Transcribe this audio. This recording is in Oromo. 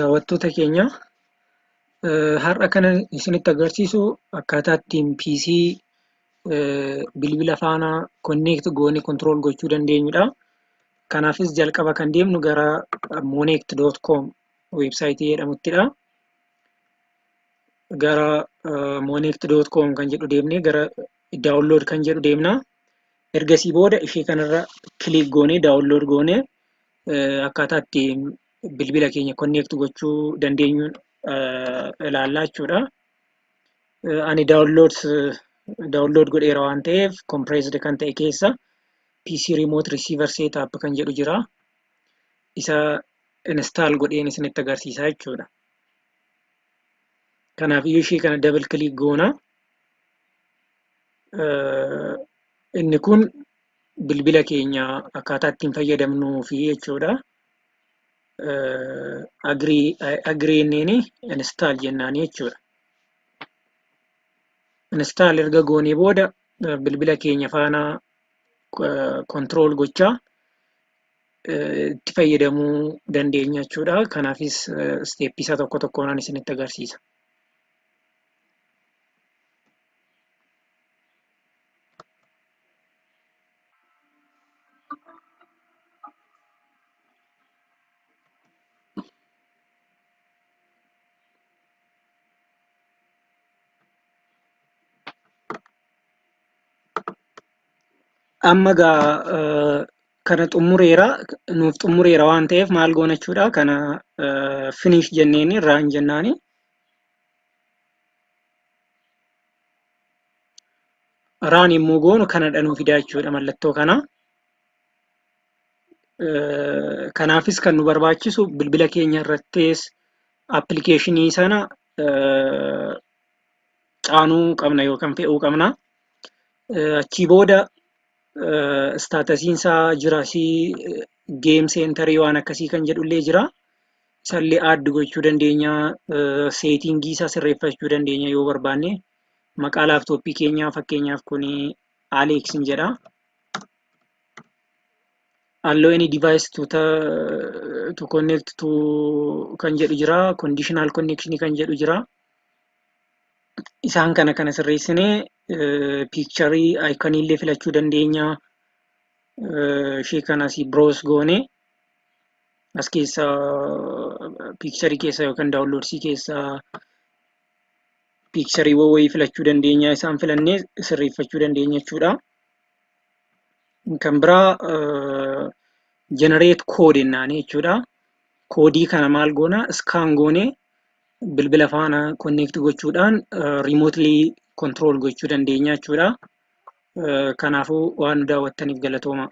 Daawwattoota keenya har'a kana isinitti agarsiisu akkaataa ittiin PC bilbila faana connect goone control gochuu dandeenyudha. Kanaafis jalqaba kan deemnu gara monect.com websaayitii jedhamuttidha. Gara monect.com kan jedhu deemnee gara download kan jedhu deemna. Ergasii booda ishee kanarra click goone download goone akkaataa ittiin bilbila keenya connect gochuu dandeenyuun ilaallaa jechuudha. Ani download godheera waan ta'eef compressed kan ta'e keessa PC Remote Receiver Setup kan jedhu jira. Isa install godheen isinitti agarsiisaa jechuudha. Kanaaf ishee kana double click goona. Inni kun bilbila keenya akkaataa ittiin fayyadamnuu fi jechuudha. Agree inni install jennaani jechuudha. Install erga goonee booda bilbila keenya faana control gochaa itti fayyadamuu dandeenya jechuudha. Kanaafis step isa tokko tokkoon isinitti agarsiisa. Amma kana nuuf xumureera waan ta'eef maal goona jechuudha. Kana finish jenneeni run jennaani. Run immoo goonu kanadha nuuf fidaa jechuudha mallattoo kana. Kanaafis kan nu barbaachisu bilbila keenya irrattis appilikeeshinii sana caanuu qabna yookaan fe'uu qabna. Achii booda staatasiin isaa jira game center waan akkasii kan jedhullee jira. Isallee add gochuu dandeenya, settingii isaa sirreeffachuu dandeenya yoo barbaanne. Maqaa laaptooppii keenyaa fakkeenyaaf kun Alex jedha. Allow any device to connect to kan jedhu jira, conditional connection kan jedhu jira. Isaan kana sirreessinee picture icon illee filachuu dandeenya. Ishee kanas browse goone as keessa picture keessa yookaan downloads keessa picture wayii filachuu dandeenya. Isaan filannee sirreeffachuu dandeenya jechuudha. Kan biraa generate code jennaani jechuudha. Koodii kana maal goona scan goone bilbila faana connect gochuudhaan remotely control gochuu dandeenya jechuudha. Kanaafuu waan daawwattaniif galatooma.